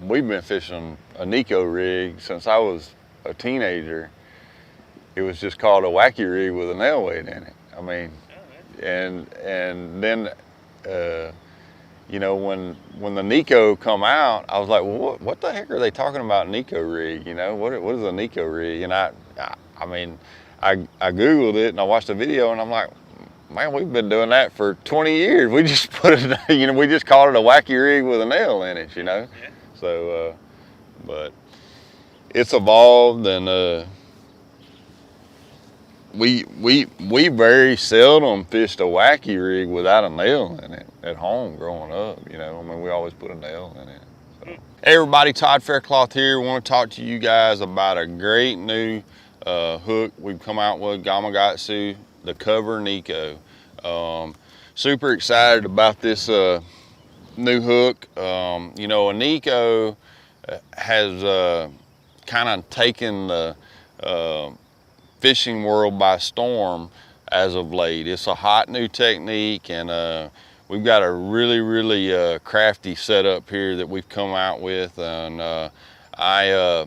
we've been fishing a Nico rig since I was a teenager. It was just called a wacky rig with a nail weight in it. I mean, and then you know, when the Nico come out, I was like, well, what the heck are they talking about Nico rig? You know, what is a Nico rig? And I mean, I Googled it and I watched the video and I'm like, man, we've been doing that for 20 years. We just put it, you know, we just called it a wacky rig with a nail in it, you know? Yeah. So, but it's evolved and we very seldom fished a wacky rig without a nail in it at home growing up, you know? I mean, we always put a nail in it. So. Hey everybody, Todd Faircloth here. We want to talk to you guys about a great new hook we've come out with, Gamakatsu, the Cover Nico. Super excited about this new hook. You know, a Nico has kind of taken the fishing world by storm as of late. It's a hot new technique, and we've got a really crafty setup here that we've come out with, and I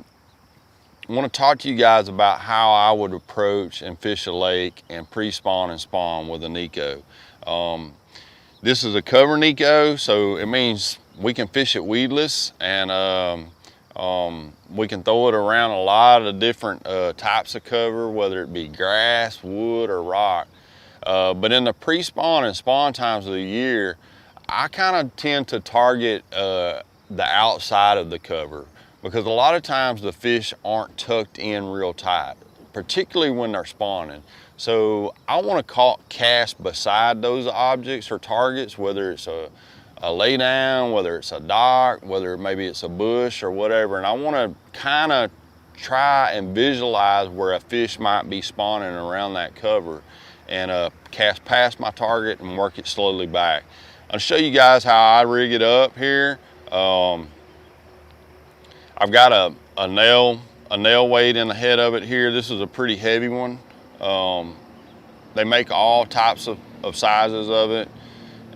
want to talk to you guys about how I would approach and fish a lake and pre-spawn and spawn with a Nico. This is a Cover Nico, so it means we can fish it weedless, and we can throw it around a lot of different types of cover, whether it be grass, wood, or rock. But in the pre-spawn and spawn times of the year, I kind of tend to target the outside of the cover, because a lot of times the fish aren't tucked in real tight, particularly when they're spawning. So I want to cast beside those objects or targets, whether it's a lay down, whether it's a dock, whether maybe it's a bush or whatever. And I want to kind of try and visualize where a fish might be spawning around that cover, and cast past my target and work it slowly back. I'll show you guys how I rig it up here. I've got a nail weight in the head of it here. This is a pretty heavy one. They make all types of sizes of it,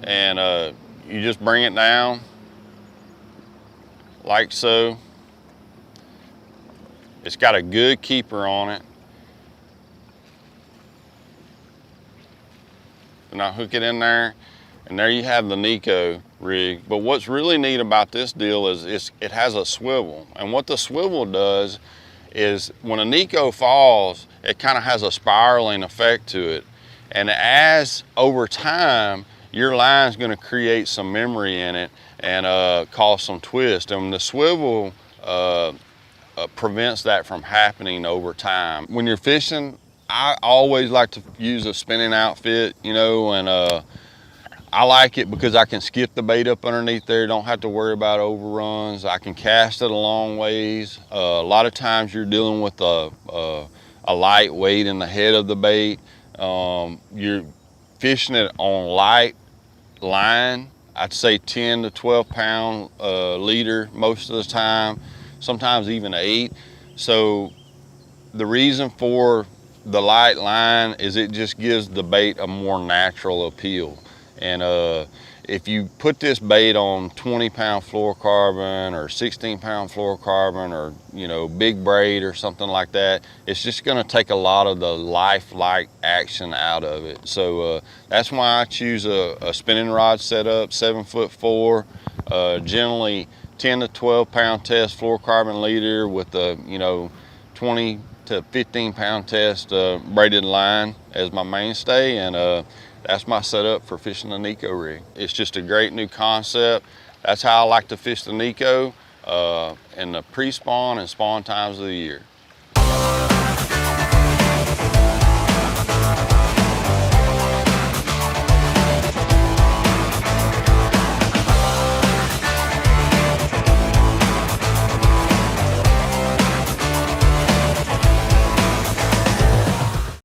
and you just bring it down like so. It's got a good keeper on it. And I hook it in there, and there you have the Nico rig. But what's really neat about this deal is it has a swivel. And what the swivel does is when a Nico falls, it kind of has a spiraling effect to it. And as over time, your line's gonna create some memory in it and cause some twist. And the swivel prevents that from happening over time. When you're fishing, I always like to use a spinning outfit, you know, and I like it because I can skip the bait up underneath there, don't have to worry about overruns. I can cast it a long ways. A lot of times you're dealing with a light weight in the head of the bait. You're fishing it on light line. I'd say 10 to 12 pound leader most of the time, sometimes even 8. So the reason for the light line is it just gives the bait a more natural appeal. And if you put this bait on 20 pound fluorocarbon or 16 pound fluorocarbon, or, you know, big braid or something like that, it's just gonna take a lot of the lifelike action out of it. So that's why I choose a spinning rod setup, 7'4", generally 10 to 12 pound test fluorocarbon leader with a, you know, 20 to 15 pound test braided line as my mainstay, and that's my setup for fishing the Nico rig. It's just a great new concept. That's how I like to fish the Nico in the pre-spawn and spawn times of the year.